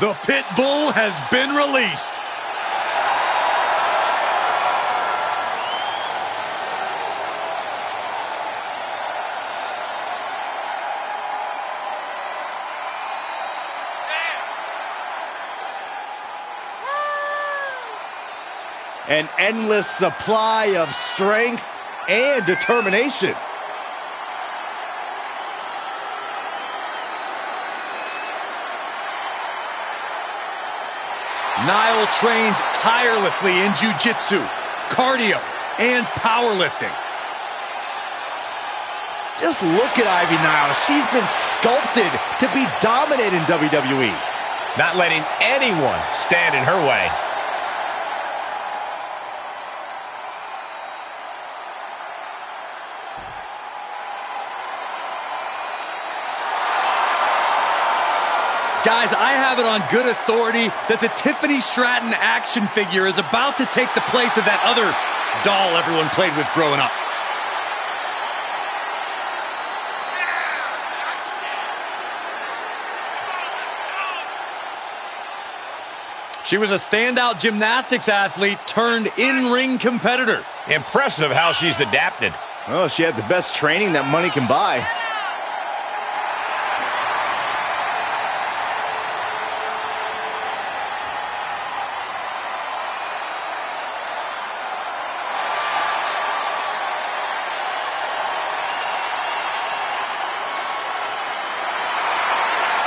The pit bull has been released. An endless supply of strength and determination. Niall trains tirelessly in jiu-jitsu, cardio, and powerlifting. Just look at Ivy Niles. She's been sculpted to be dominant in WWE. Not letting anyone stand in her way. Guys, I have it on good authority that the Tiffany Stratton action figure is about to take the place of that other doll everyone played with growing up. She was a standout gymnastics athlete turned in-ring competitor. Impressive how she's adapted. Oh, she had the best training that money can buy.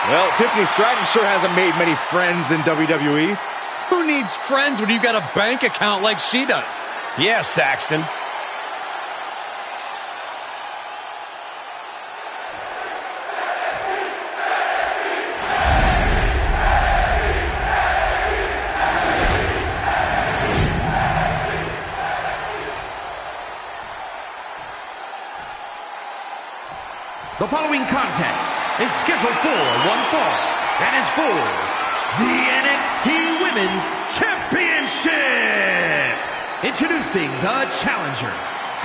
Well, Tiffany Stratton sure hasn't made many friends in WWE. Who needs friends when you've got a bank account like she does? Yeah, Saxton. The following contest is scheduled for one fall and is for the NXT Women's Championship. Introducing the challenger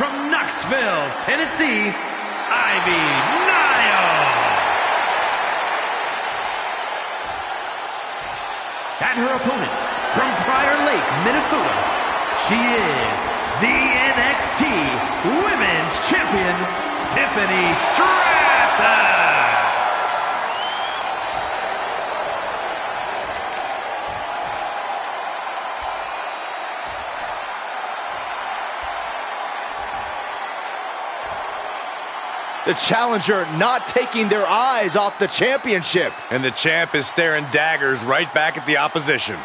from Knoxville, Tennessee, Ivy Niles. And her opponent from Prior Lake, Minnesota, she is the NXT Women's Champion, Tiffany Stratton. The challenger not taking their eyes off the championship. And the champ is staring daggers right back at the opposition.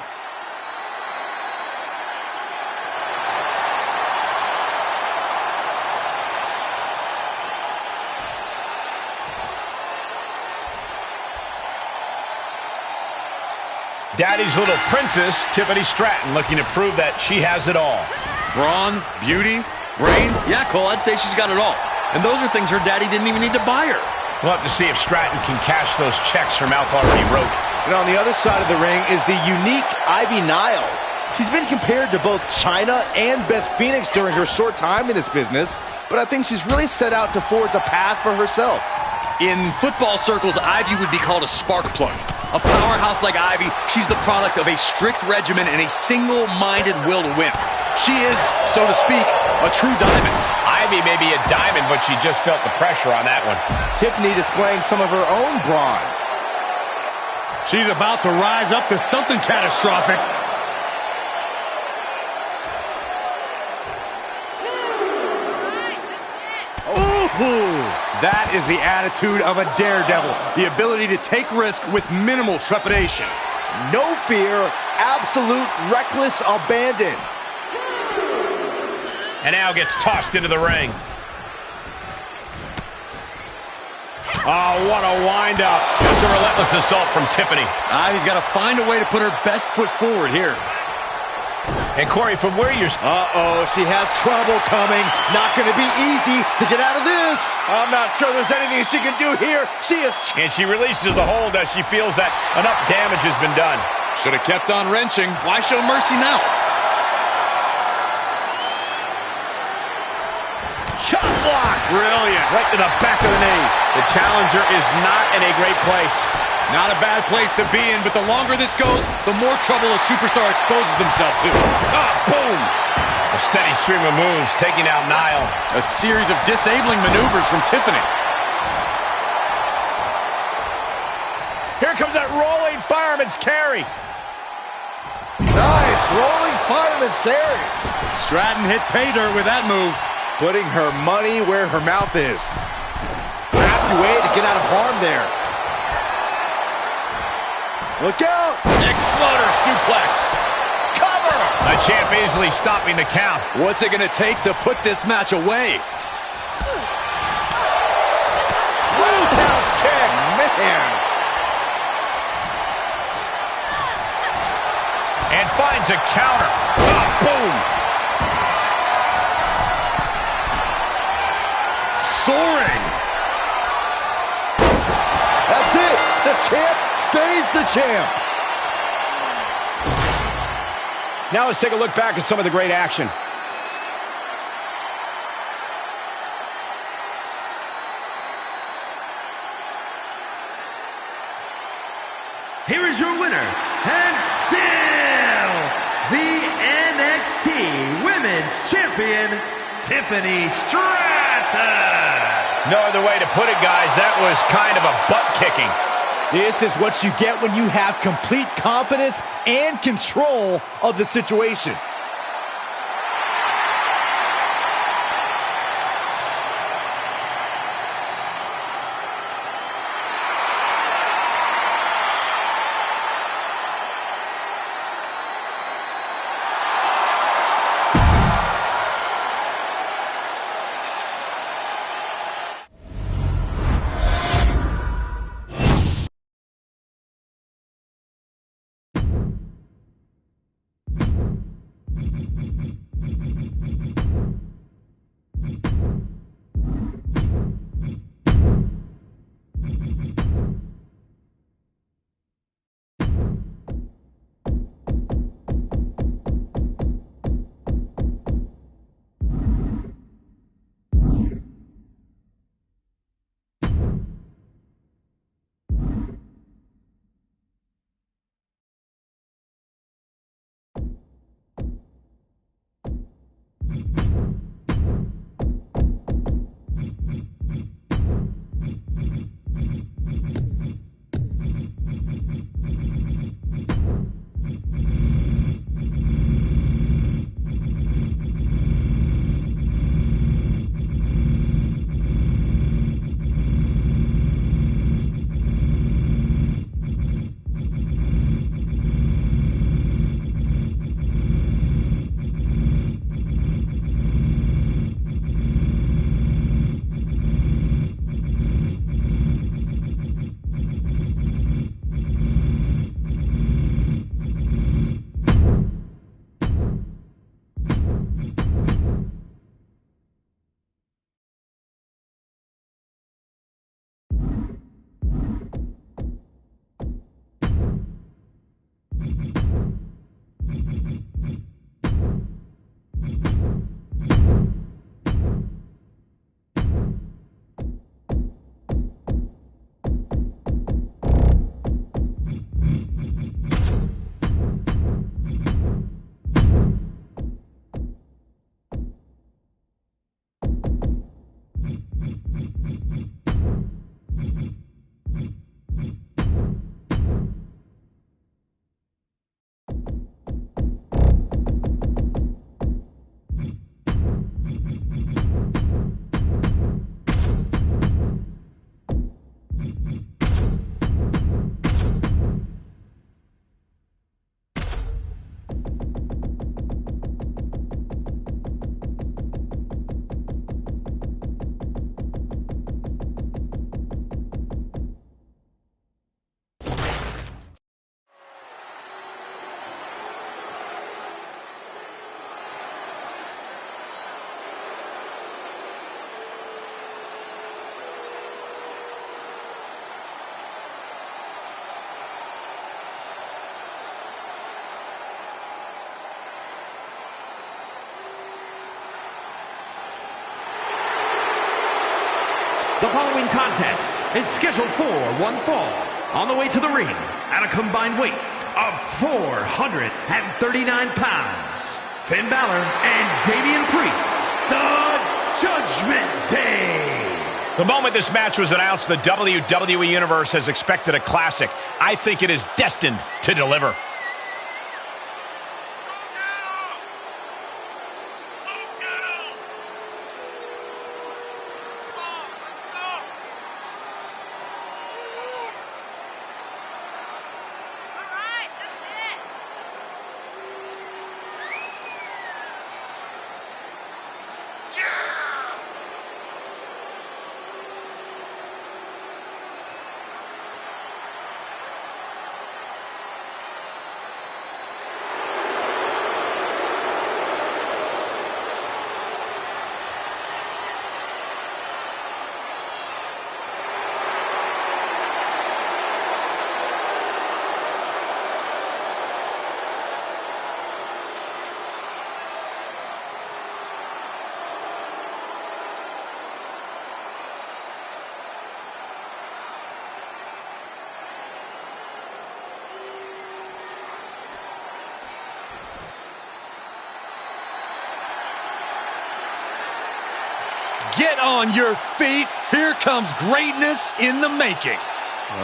Daddy's little princess, Tiffany Stratton, looking to prove that she has it all. Brawn, beauty, brains. Yeah, Cole, I'd say she's got it all. And those are things her daddy didn't even need to buy her. We'll have to see if Stratton can cash those checks her mouth already wrote. And on the other side of the ring is the unique Ivy Niles. She's been compared to both Chyna and Beth Phoenix during her short time in this business, but I think she's really set out to forge a path for herself. In football circles, Ivy would be called a spark plug. A powerhouse like Ivy, she's the product of a strict regimen and a single-minded will to win. She is, so to speak, a true diamond. Ivy may be a diamond, but she just felt the pressure on that one. Tiffany displaying some of her own brawn. She's about to rise up to something catastrophic. Ooh, that is the attitude of a daredevil. The ability to take risk with minimal trepidation. No fear, absolute reckless abandon. And now gets tossed into the ring. Oh, what a wind-up. Just a relentless assault from Tiffany. Ivy's got to find a way to put her best foot forward here. And Corey, from where you're... Uh-oh, she has trouble coming. Not going to be easy to get out of this. I'm not sure there's anything she can do here. She is... And she releases the hold as she feels that enough damage has been done. Should have kept on wrenching. Why show mercy now? Chop block. Brilliant. Right to the back of the knee. The challenger is not in a great place. Not a bad place to be in, but the longer this goes, the more trouble a superstar exposes themselves to. Ah, boom! A steady stream of moves taking out Niall. A series of disabling maneuvers from Tiffany. Here comes that rolling fireman's carry. Nice, rolling fireman's carry. Stratton hit pay dirt with that move. Putting her money where her mouth is. Crafty way to get out of harm there. Look out! Exploder suplex. Cover! The champ easily stopping the count. What's it going to take to put this match away? Roundhouse kick, man! And finds a counter. Ah, boom! Soaring! That's it! The champ stays the champ! Now let's take a look back at some of the great action. Here is your winner, and still the NXT Women's Champion, Tiffany Stratton. No other way to put it, guys. That was kind of a butt kicking. This is what you get when you have complete confidence and control of the situation. The following contest is scheduled for one fall. On the way to the ring, at a combined weight of 439 pounds, Finn Balor and Damian Priest, the Judgment Day. The moment this match was announced, the WWE Universe has expected a classic. I think it is destined to deliver. Get on your feet. Here comes greatness in the making.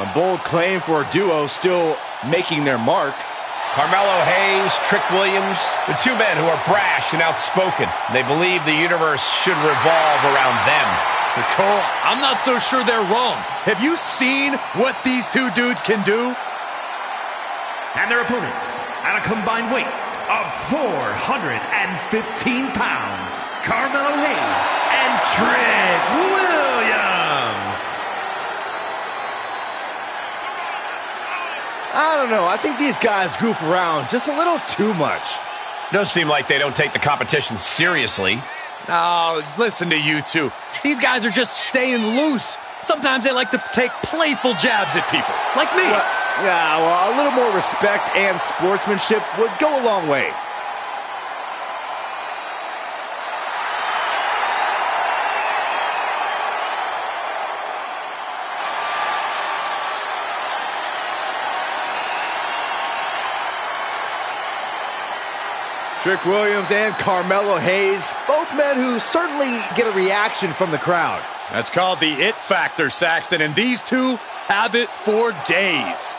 A bold claim for a duo still making their mark. Carmelo Hayes, Trick Williams, the two men who are brash and outspoken. They believe the universe should revolve around them. Nicole, I'm not so sure they're wrong. Have you seen what these two dudes can do? And their opponents, at a combined weight of 415 pounds, Carmelo Hayes and Trick Williams. I don't know. I think these guys goof around just a little too much. Does seem like they don't take the competition seriously. Oh, listen to you two. These guys are just staying loose. Sometimes they like to take playful jabs at people, like me. Well, a little more respect and sportsmanship would go a long way. Trick Williams and Carmelo Hayes, both men who certainly get a reaction from the crowd. That's called the it factor, Saxton, and these two have it for days.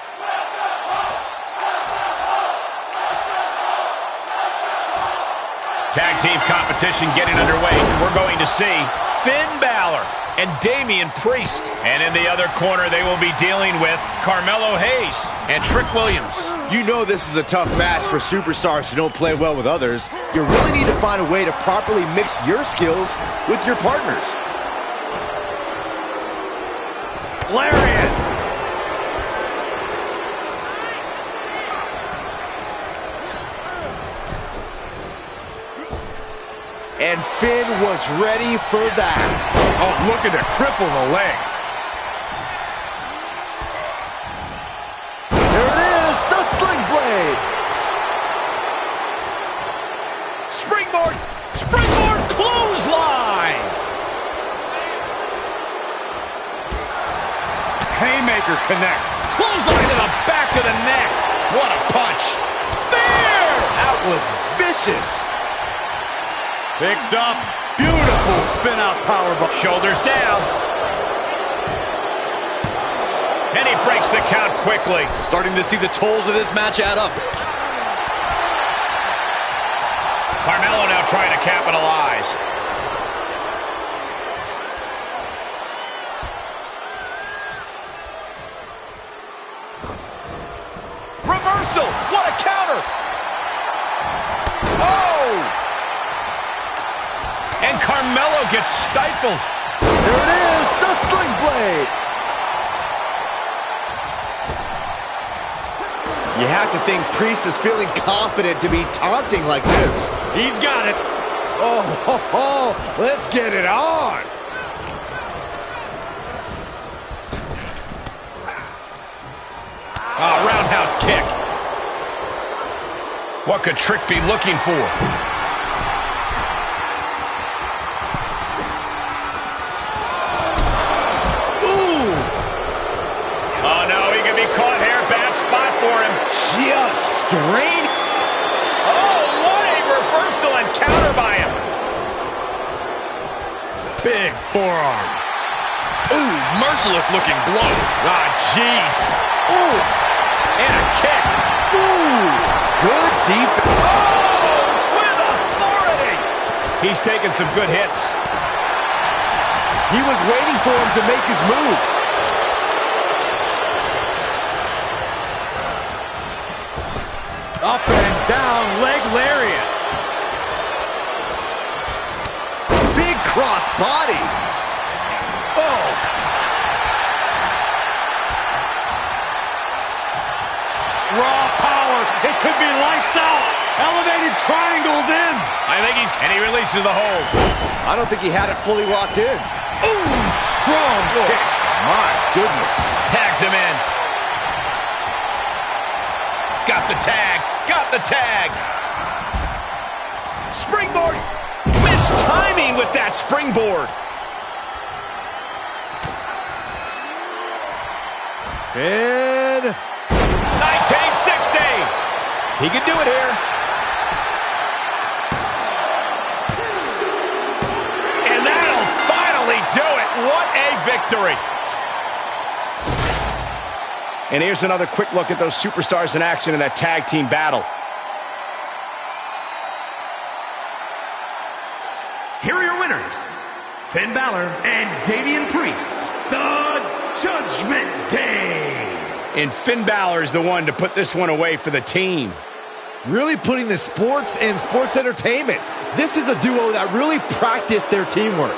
Tag team competition getting underway. We're going to see Finn Balor and Damian Priest. And in the other corner, they will be dealing with Carmelo Hayes and Trick Williams. You know this is a tough match for superstars who don't play well with others. You really need to find a way to properly mix your skills with your partners. Lariat! And Finn was ready for that. Oh, looking to cripple the leg. There it is, the sling blade. Springboard! Springboard clothesline! Haymaker connects. Clothesline to the back of the neck. What a punch. Spear! That was vicious. Picked up. Beautiful spin out powerbomb. Shoulders down. And he breaks the count quickly. Starting to see the tolls of this match add up. Carmelo now trying to capitalize. Reversal. What a counter. Oh! And Carmelo gets stifled. There it is, the sling blade. You have to think Priest is feeling confident to be taunting like this. He's got it. Oh, let's get it on. Oh, roundhouse kick. What could Trick be looking for? just straining. Oh, what a reversal and counter by him. Big forearm. Ooh, merciless looking blow. Ah, jeez. Ooh, And a kick. ooh, good defense. Oh, with authority. He's taking some good hits. He was waiting for him to make his move. Up and down, leg lariat. Big cross body. Oh. Raw power. It could be lights out. Elevated triangles in. I think and he releases the hold. I don't think he had it fully locked in. Ooh, strong kick. My goodness. Tags him in. Got the tag. Got the tag. Springboard. Missed timing with that springboard. And 1960. He can do it here. And that'll finally do it. What a victory. And here's another quick look at those superstars in action in that tag team battle. Here are your winners, Finn Balor and Damian Priest, the Judgment Day. And Finn Balor is the one to put this one away for the team. Really putting the sports and sports entertainment. This is a duo that really practiced their teamwork.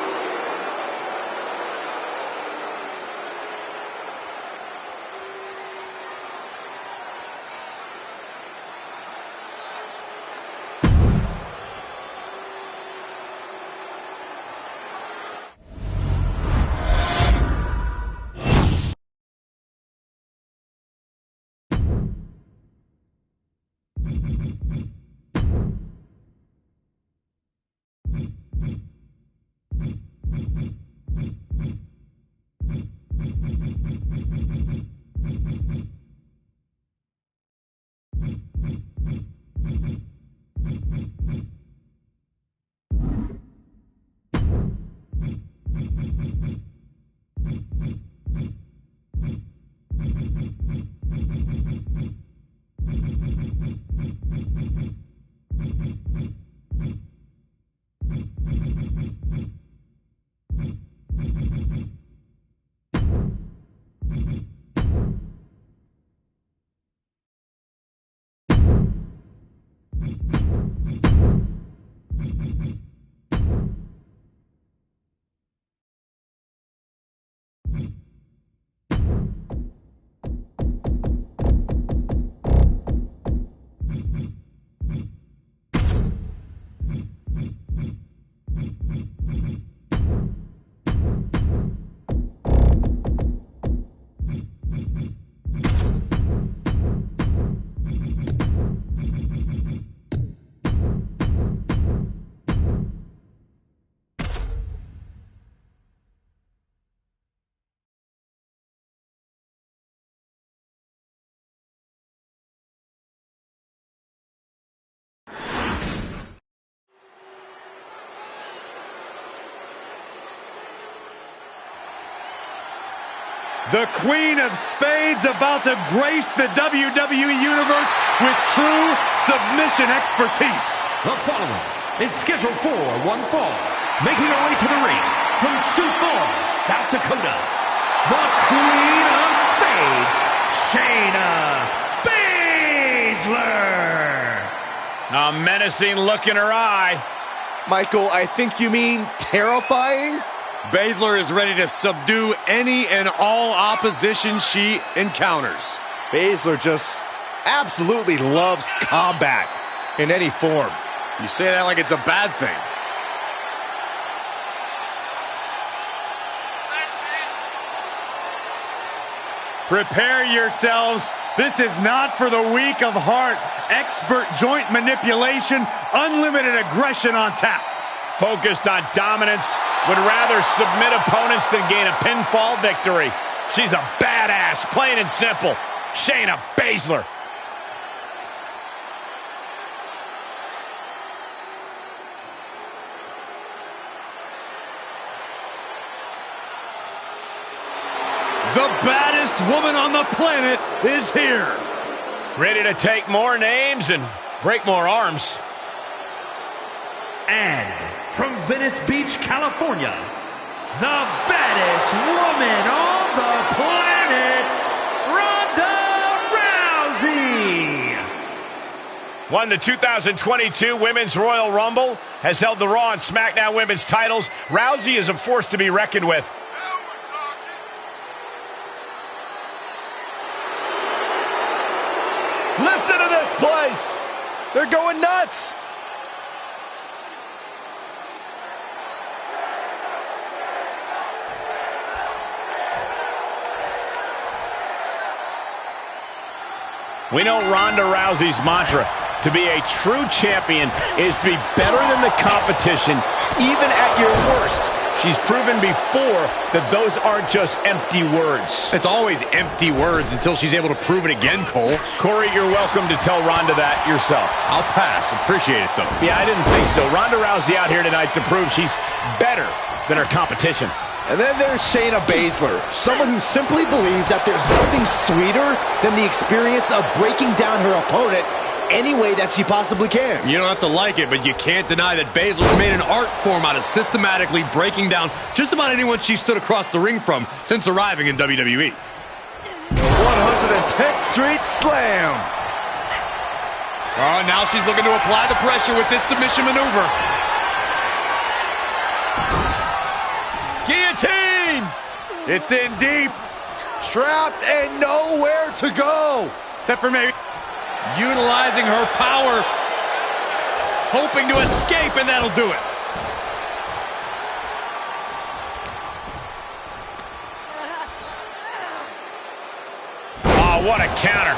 The Queen of Spades about to grace the WWE Universe with true submission expertise. The following is scheduled for one fall. Making her way to the ring from Sioux Falls, South Dakota, the Queen of Spades, Shayna Baszler. A menacing look in her eye. Michael, I think you mean terrifying? Baszler is ready to subdue any and all opposition she encounters. Baszler just absolutely loves combat in any form. You say that like it's a bad thing. Prepare yourselves. This is not for the weak of heart. Expert joint manipulation, unlimited aggression on tap. Focused on dominance, would rather submit opponents than gain a pinfall victory. She's a badass, plain and simple. Shayna Baszler. The baddest woman on the planet is here. Ready to take more names and break more arms. And from Venice Beach, California, the baddest woman on the planet, Ronda Rousey. Won the 2022 Women's Royal Rumble, has held the Raw and SmackDown Women's titles. Rousey is a force to be reckoned with. Listen to this place. They're going nuts. We know Ronda Rousey's mantra, to be a true champion is to be better than the competition, even at your worst. She's proven before that those aren't just empty words. It's always empty words until she's able to prove it again, Cole. Corey, you're welcome to tell Ronda that yourself. I'll pass. Appreciate it, though. Yeah, I didn't think so. Ronda Rousey out here tonight to prove she's better than her competition. And then there's Shayna Baszler, someone who simply believes that there's nothing sweeter than the experience of breaking down her opponent any way that she possibly can. You don't have to like it, but you can't deny that Baszler's made an art form out of systematically breaking down just about anyone she stood across the ring from since arriving in WWE. 110th Street Slam. Oh, now she's looking to apply the pressure with this submission maneuver. Guillotine! It's in deep. Trapped and nowhere to go. Except for maybe utilizing her power, hoping to escape, and that'll do it. Oh, what a counter.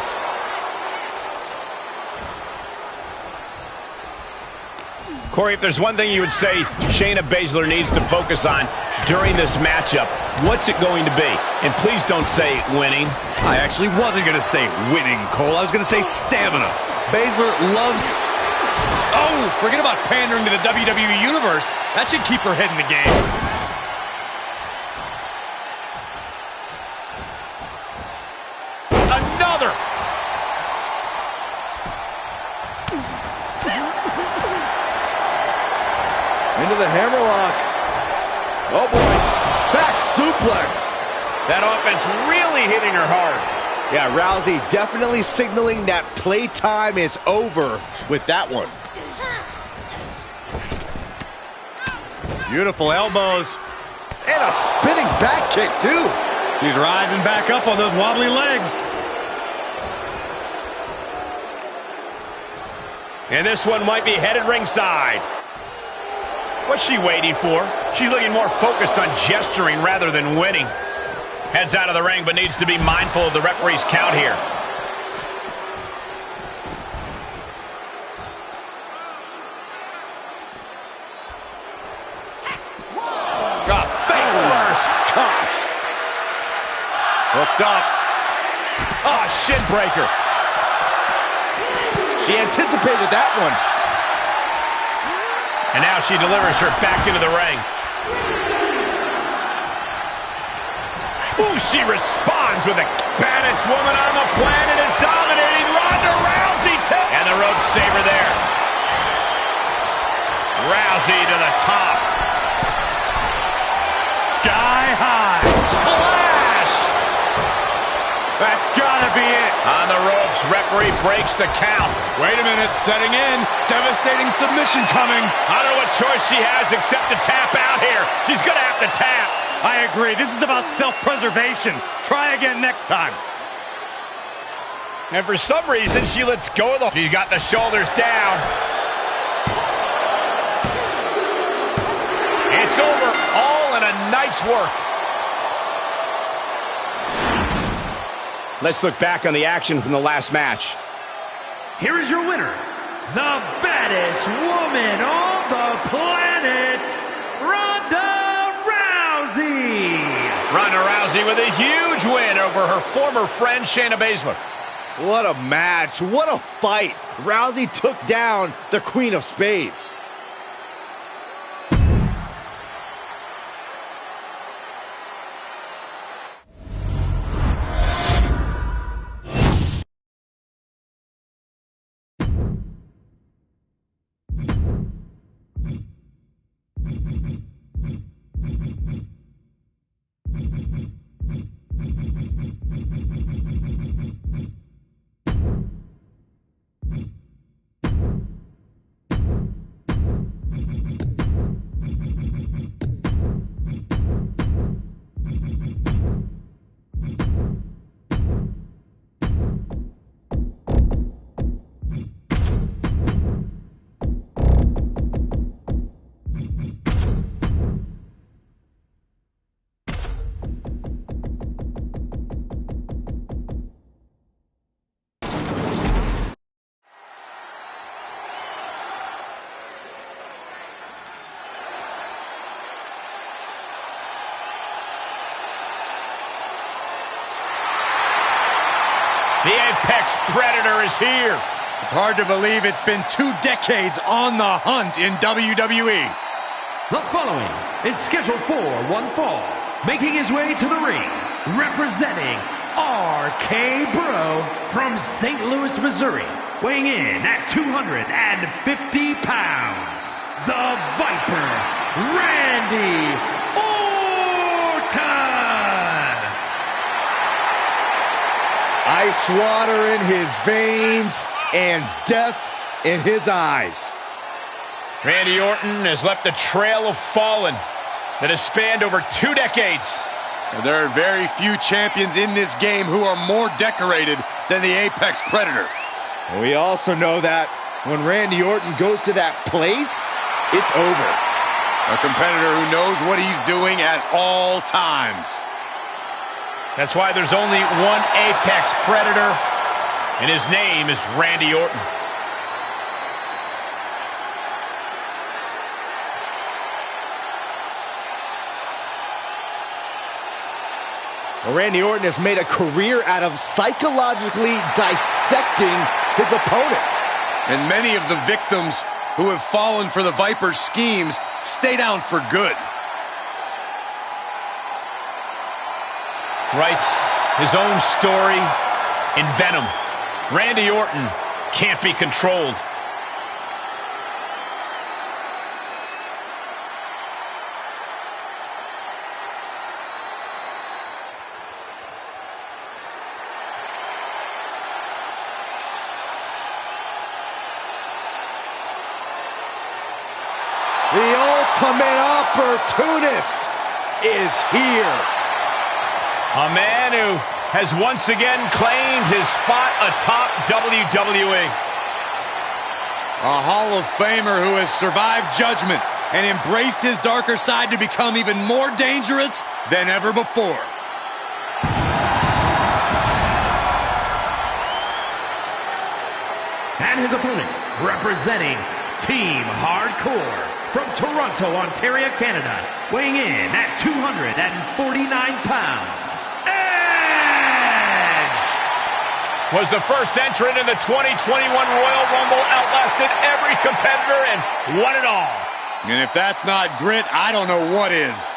Corey, if there's one thing you would say Shayna Baszler needs to focus on during this matchup, what's it going to be? And please don't say winning. I actually wasn't going to say winning, Cole. I was going to say stamina. Baszler loves... Oh, forget about pandering to the WWE Universe. That should keep her head in the game. Another! Into the hammerlock. Oh, boy. Back suplex. That offense really hitting her hard. Yeah, Rousey definitely signaling that playtime is over with that one. Beautiful elbows. And a spinning back kick, too. She's rising back up on those wobbly legs. And this one might be headed ringside. What's she waiting for? She's looking more focused on gesturing rather than winning. Heads out of the ring, but needs to be mindful of the referee's count here. Face first. Gosh. Hooked up. Oh, shin breaker. She anticipated that one. And now she delivers her back into the ring. Ooh, she responds with the baddest woman on the planet is dominating Ronda Rousey. And the rope saver there. Rousey to the top. Sky high. Splash! That's gotta be it. On the ropes, referee breaks the count. Wait a minute, setting in. Devastating submission coming. I don't know what choice she has except to tap out here. She's gonna have to tap. I agree. This is about self-preservation. Try again next time. And for some reason, she lets go of the... She's got the shoulders down. It's over, all in a night's work. Let's look back on the action from the last match. Here is your winner, the baddest woman on the planet, Ronda Rousey. Ronda Rousey with a huge win over her former friend, Shayna Baszler. What a match. What a fight. Rousey took down the Queen of Spades. The Apex Predator is here. It's hard to believe it's been 2 decades on the hunt in WWE. The following is scheduled for one fall. Making his way to the ring, representing RK Bro from St. Louis, Missouri. Weighing in at 250 pounds, the Viper, Randy Orton. Ice water in his veins and death in his eyes. Randy Orton has left a trail of fallen that has spanned over 2 decades. There are very few champions in this game who are more decorated than the Apex Predator. We also know that when Randy Orton goes to that place, it's over. A competitor who knows what he's doing at all times. That's why there's only one Apex Predator, and his name is Randy Orton. Well, Randy Orton has made a career out of psychologically dissecting his opponents. And many of the victims who have fallen for the Viper's schemes stay down for good. Writes his own story in Venom. Randy Orton can't be controlled. The ultimate opportunist is here. A man who has once again claimed his spot atop WWE. A Hall of Famer who has survived judgment and embraced his darker side to become even more dangerous than ever before. And his opponent, representing Team Hardcore from Toronto, Ontario, Canada, weighing in at 249 pounds, Edge! Was the first entrant in the 2021 Royal Rumble, outlasted every competitor and won it all. And if that's not grit, I don't know what is.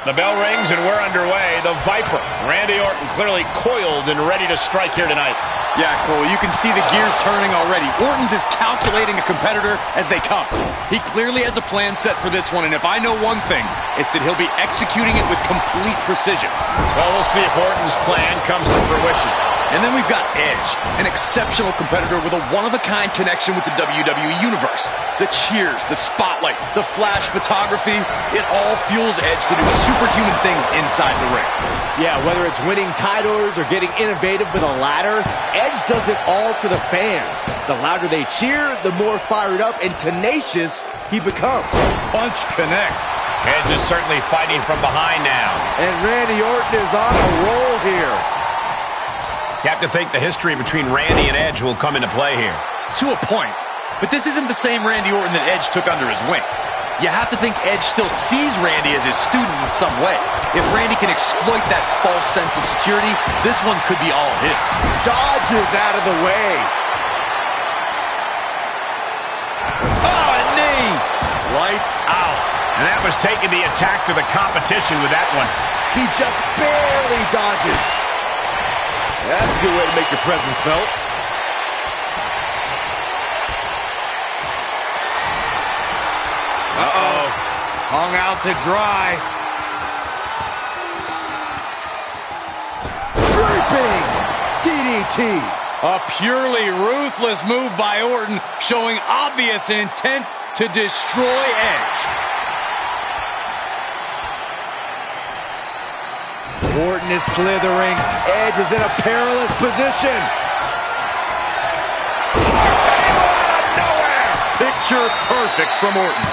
The bell rings and we're underway. The Viper, Randy Orton, clearly coiled and ready to strike here tonight. Yeah, Cole, you can see the gears turning already. Orton's is calculating a competitor as they come. He clearly has a plan set for this one, and if I know one thing, it's that he'll be executing it with complete precision. Well, we'll see if Orton's plan comes to fruition. And then we've got Edge, an exceptional competitor with a one-of-a-kind connection with the WWE Universe. The cheers, the spotlight, the flash photography, it all fuels Edge to do superhuman things inside the ring. Yeah, whether it's winning titles or getting innovative with a ladder, Edge does it all for the fans. The louder they cheer, the more fired up and tenacious he becomes. Punch connects. Edge is certainly fighting from behind now. And Randy Orton is on a roll here. You have to think the history between Randy and Edge will come into play here. To a point. But this isn't the same Randy Orton that Edge took under his wing. You have to think Edge still sees Randy as his student in some way. If Randy can exploit that false sense of security, this one could be all his. Dodges out of the way. Oh, a knee! Lights out. And that was taking the attack to the competition with that one. He just barely dodges. That's a good way to make your presence felt. Uh-oh. Hung out to dry. Draping DDT. A purely ruthless move by Orton, showing obvious intent to destroy Edge. Orton is slithering. Edge is in a perilous position. Table out of nowhere. Picture perfect from Orton.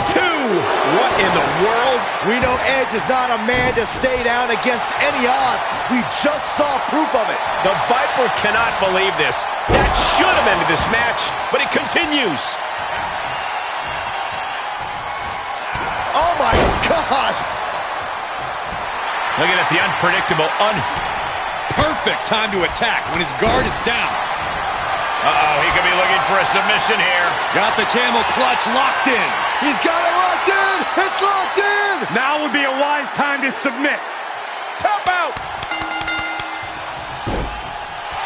2, What in the world? We know Edge is not a man to stay down against any odds. We just saw proof of it. The Viper cannot believe this. That should have ended this match, but it continues. Oh my gosh! Looking at the unpredictable, Perfect time to attack when his guard is down. Uh-oh, he could be looking for a submission here. Got the camel clutch locked in. He's got it locked in! It's locked in! Now would be a wise time to submit. Tap out!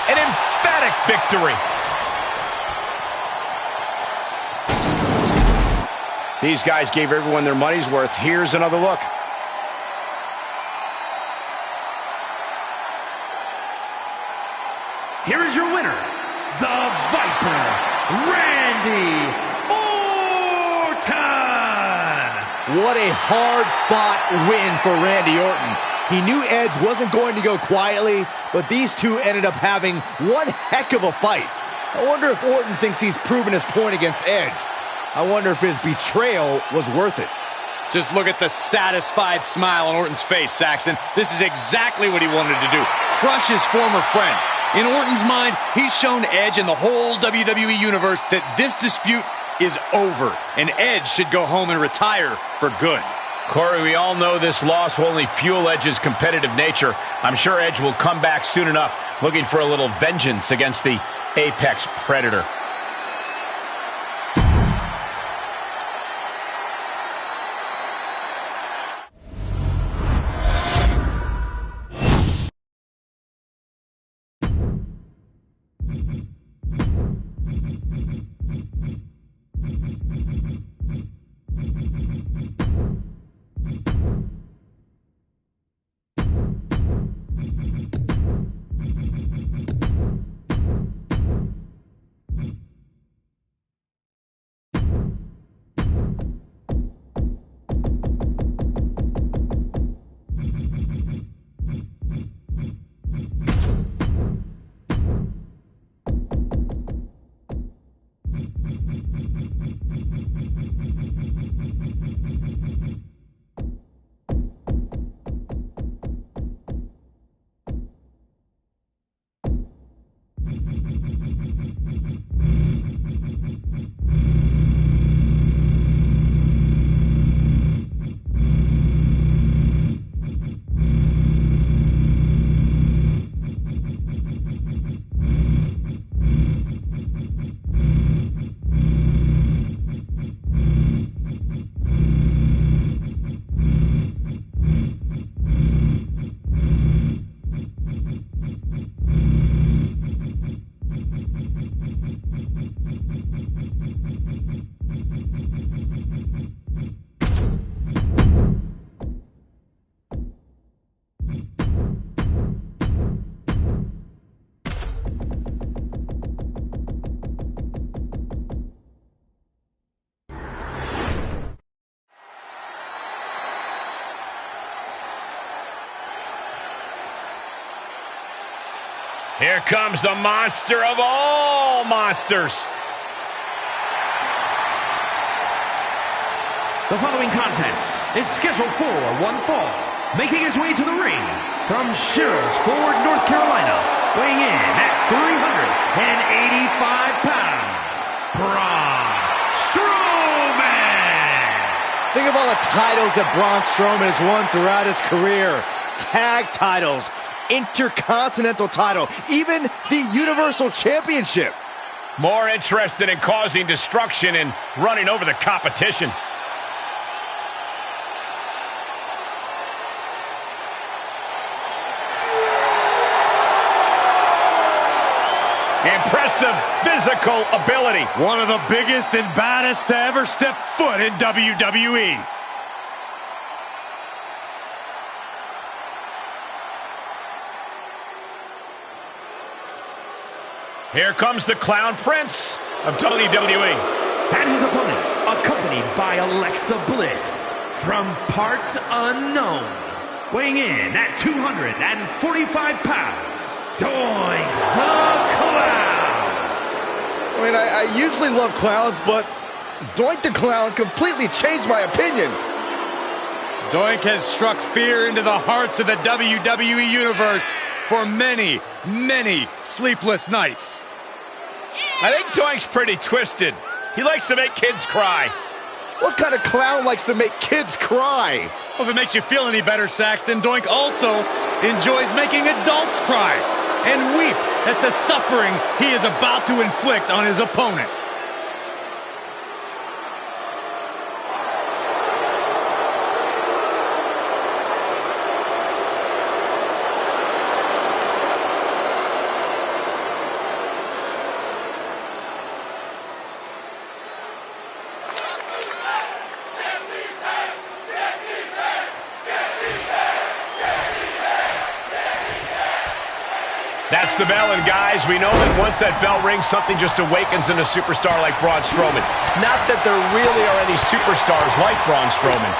An emphatic victory. These guys gave everyone their money's worth. Here's another look. Here is your winner, the Viper, Randy Orton! What a hard-fought win for Randy Orton. He knew Edge wasn't going to go quietly, but these two ended up having one heck of a fight. I wonder if Orton thinks he's proven his point against Edge. I wonder if his betrayal was worth it. Just look at the satisfied smile on Orton's face, Saxton. This is exactly what he wanted to do. Crush his former friend. In Orton's mind, he's shown Edge and the whole WWE Universe that this dispute is over, and Edge should go home and retire for good. Corey, we all know this loss will only fuel Edge's competitive nature. I'm sure Edge will come back soon enough, looking for a little vengeance against the Apex Predator. Here comes the monster of all monsters. The following contest is scheduled for one fall. Making his way to the ring from Sherrills Ford, North Carolina, weighing in at 385 pounds, Braun Strowman! Think of all the titles that Braun Strowman has won throughout his career. Tag titles, Intercontinental title, even the Universal Championship. More interested in causing destruction and running over the competition. Impressive physical ability. One of the biggest and baddest to ever step foot in WWE. Here comes the Clown Prince of WWE. And his opponent, accompanied by Alexa Bliss, from parts unknown, weighing in at 245 pounds, Doink the Clown! I mean, I usually love clowns, but Doink the Clown completely changed my opinion. Doink has struck fear into the hearts of the WWE Universe for many, many sleepless nights. I think Doink's pretty twisted. He likes to make kids cry. What kind of clown likes to make kids cry? Well, if it makes you feel any better, Saxton, Doink also enjoys making adults cry and weep at the suffering he is about to inflict on his opponent. That's the bell, and guys, we know that once that bell rings, something just awakens in a superstar like Braun Strowman. Not that there really are any superstars like Braun Strowman.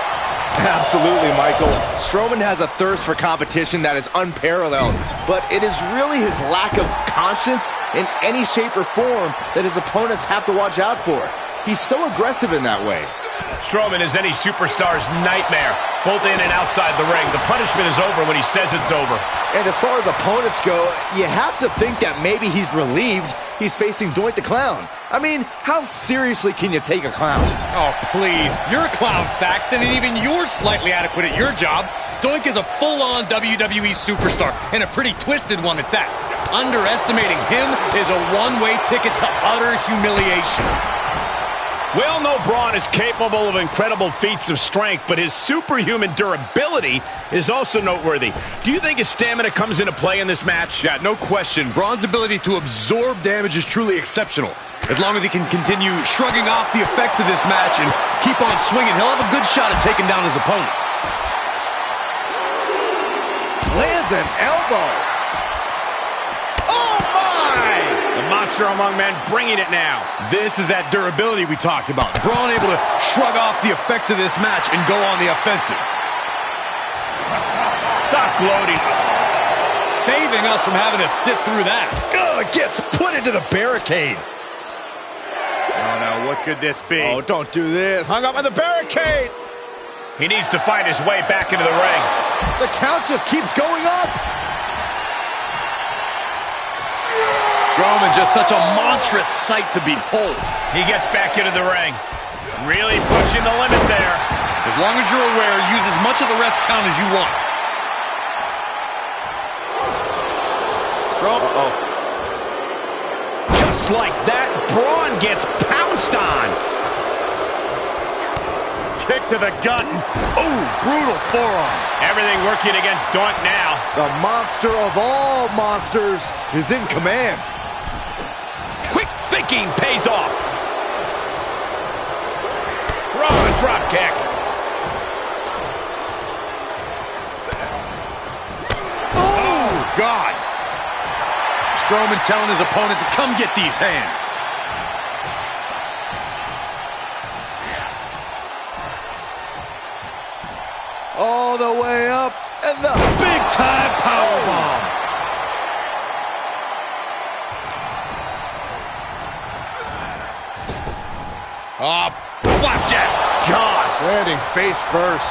Absolutely, Michael. Strowman has a thirst for competition that is unparalleled, but it is really his lack of conscience in any shape or form that his opponents have to watch out for. He's so aggressive in that way. Strowman is any superstar's nightmare, both in and outside the ring. The punishment is over when he says it's over. And as far as opponents go, you have to think that maybe he's relieved he's facing Doink the Clown. I mean, how seriously can you take a clown? Oh, please. You're a clown, Saxton, and even you're slightly adequate at your job. Doink is a full-on WWE superstar, and a pretty twisted one at that. Underestimating him is a one-way ticket to utter humiliation. We all know Braun is capable of incredible feats of strength, but his superhuman durability is also noteworthy. Do you think his stamina comes into play in this match? Yeah, no question. Braun's ability to absorb damage is truly exceptional. As long as he can continue shrugging off the effects of this match and keep on swinging, he'll have a good shot at taking down his opponent. Lands an elbow. Monster among men bringing it now. This is that durability we talked about. Braun able to shrug off the effects of this match and go on the offensive. Stop gloating. Saving us from having to sit through that. Gets put into the barricade. Oh no, what could this be? Oh, don't do this. Hung up on the barricade. He needs to find his way back into the ring. The count just keeps going up. Strowman just such a monstrous sight to behold. He gets back into the ring. Really pushing the limit there. As long as you're aware, use as much of the ref's count as you want. Uh-oh. Just like that, Braun gets pounced on. Kick to the gut. Oh, brutal forearm. Everything working against Doink now. The monster of all monsters is in command. Quick thinking pays off. Rolling drop kick. Oh, God. Strowman telling his opponent to come get these hands. All the way up, and the big-time powerbomb. Oh, flapjack. gosh, landing face first.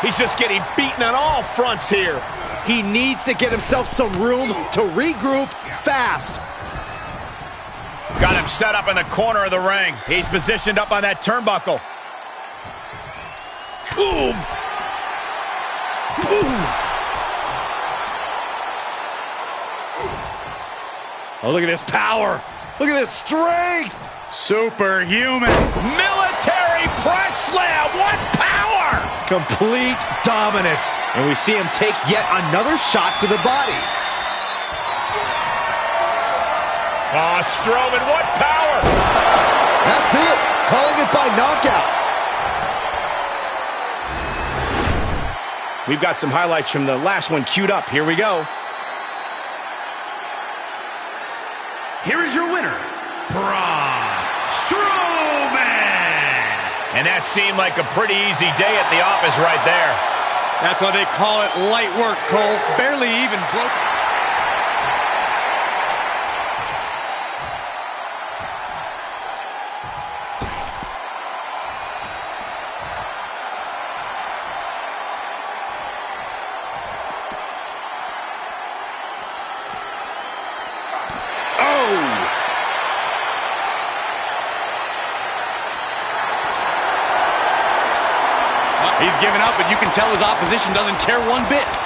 He's just getting beaten on all fronts here. He needs to get himself some room to regroup fast. Got him set up in the corner of the ring. He's positioned up on that turnbuckle. Boom. Boom. Oh, look at this power. Look at this strength. Superhuman. Military press slam. What power. Complete dominance. And we see him take yet another shot to the body. Oh, Strowman, what power. That's it. Calling it by knockout. We've got some highlights from the last one queued up. Here we go. Here is your winner, Braun Strowman. And that seemed like a pretty easy day at the office right there. That's why they call it light work, Cole. Barely even broke. he's given up, but you can tell his opposition doesn't care one bit.